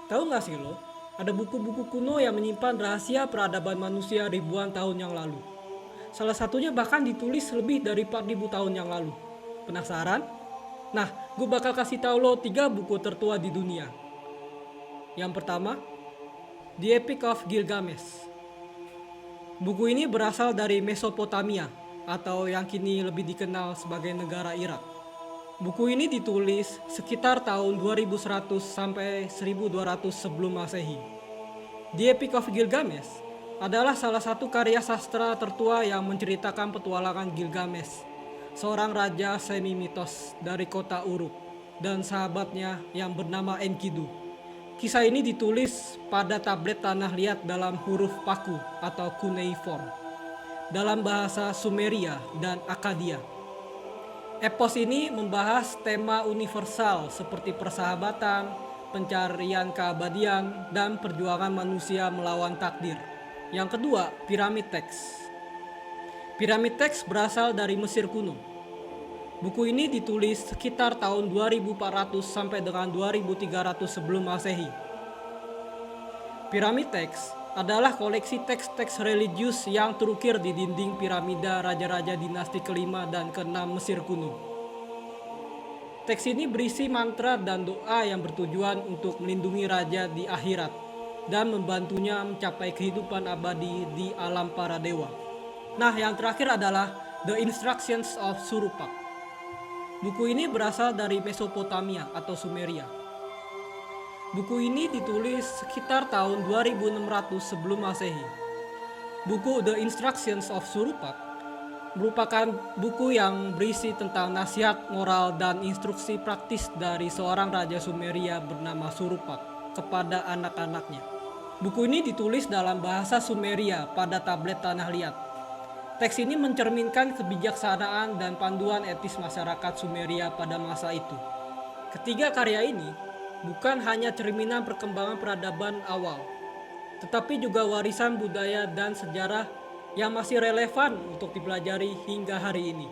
Tahu nggak sih lo, ada buku-buku kuno yang menyimpan rahasia peradaban manusia ribuan tahun yang lalu. Salah satunya bahkan ditulis lebih dari 4.000 tahun yang lalu. Penasaran? Nah, gue bakal kasih tahu lo 3 buku tertua di dunia. Yang pertama, The Epic of Gilgamesh. Buku ini berasal dari Mesopotamia, atau yang kini lebih dikenal sebagai negara Irak. Buku ini ditulis sekitar tahun 2100 sampai 1200 sebelum Masehi. The Epic of Gilgamesh adalah salah satu karya sastra tertua yang menceritakan petualangan Gilgamesh, seorang raja semi-mitos dari kota Uruk, dan sahabatnya yang bernama Enkidu. Kisah ini ditulis pada tablet tanah liat dalam huruf paku atau cuneiform, dalam bahasa Sumeria dan Akkadia. Epos ini membahas tema universal seperti persahabatan, pencarian keabadian, dan perjuangan manusia melawan takdir. Yang kedua, piramid teks. Piramid teks berasal dari Mesir kuno. Buku ini ditulis sekitar tahun 2400 sampai dengan 2300 sebelum Masehi. Piramid teks adalah koleksi teks-teks religius yang terukir di dinding piramida raja-raja dinasti kelima dan keenam Mesir kuno. Teks ini berisi mantra dan doa yang bertujuan untuk melindungi raja di akhirat dan membantunya mencapai kehidupan abadi di alam para dewa. Nah, yang terakhir adalah The Instructions of Surupak. Buku ini berasal dari Mesopotamia atau Sumeria. Buku ini ditulis sekitar tahun 2600 sebelum Masehi. Buku The Instructions of Surupak merupakan buku yang berisi tentang nasihat moral dan instruksi praktis dari seorang raja Sumeria bernama Surupak kepada anak-anaknya. Buku ini ditulis dalam bahasa Sumeria pada tablet tanah liat. Teks ini mencerminkan kebijaksanaan dan panduan etis masyarakat Sumeria pada masa itu. Ketiga karya ini bukan hanya cerminan perkembangan peradaban awal, tetapi juga warisan budaya dan sejarah yang masih relevan untuk dipelajari hingga hari ini.